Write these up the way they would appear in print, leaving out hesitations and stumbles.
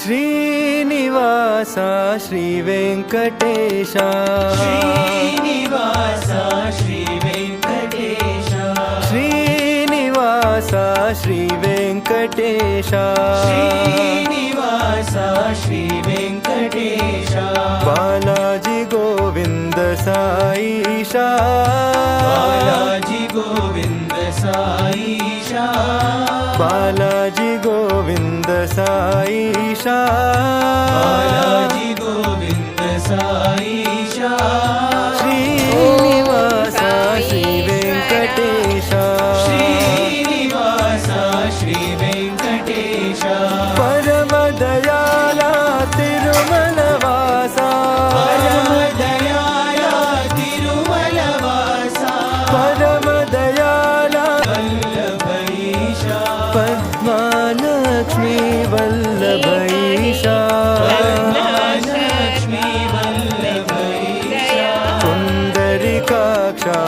श्रीनिवास श्रीवेङ्कटेश श्रीनिवास श्रीवेङ्कटेश श्रीनिवास श्रीवेङ्कटेश श्रीनिवास श्रीवेङ्कटेश बालाजी गोविन्द साईशा बालाजी गोविन्द साईशा बालाजी गोविन्द साईशा बालाजी गोविन्द साईशा श्रीनिवास श्रीवेङ्कटेश श्रीनिवास श्रीवेङ्कटेश परमदयाला तिरुमलवासा परमदयाला तिरुमलवासा परमदयाला वल्लभईशा पद्मालक्ष्मी वल्लभईशा पद्मालक्ष्मी वल्लभईशा पुण्डरीकाक्षा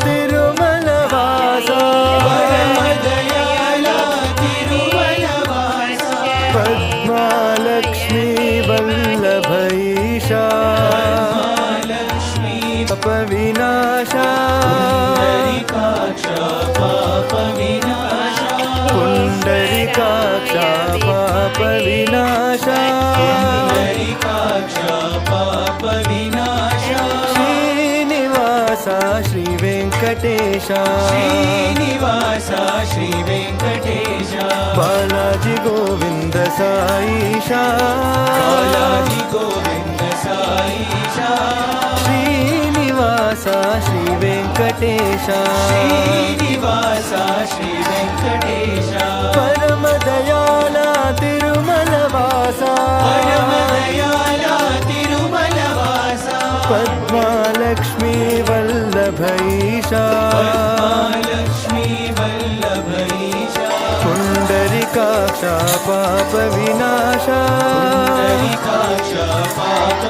तिरुमलवासा परमदयाला तिरुमलवासा पद्मालक्ष्मी वल्लभईशा पद्मालक्ष्मी पापविनाशा पुण्डरीकाक्षा पापविनाशा पुण्डरीकाक्षा पापविनाशा पुण्डरीकाक्षा पापविनाशा श्रीनिवास श्रीवेङ्कटेश श्रीनिवास श्रीवेङ्कटेश बालाजी गोविन्द साईशा बालाजी गोविन्द साईशा श्रीनिवास श्रीवेङ्कटेश श्रीनिवास श्रीवेङ्कटेश परमदयाला तिरुमलवासा परमदयाला तिरुमलवासा पद्मालक्ष्मी वल्लभईशा पद्मालक्ष्मी वल्लभईशा पुण्डरीकाक्षा पापविनाशा पुण्डरीकाक्षा पाप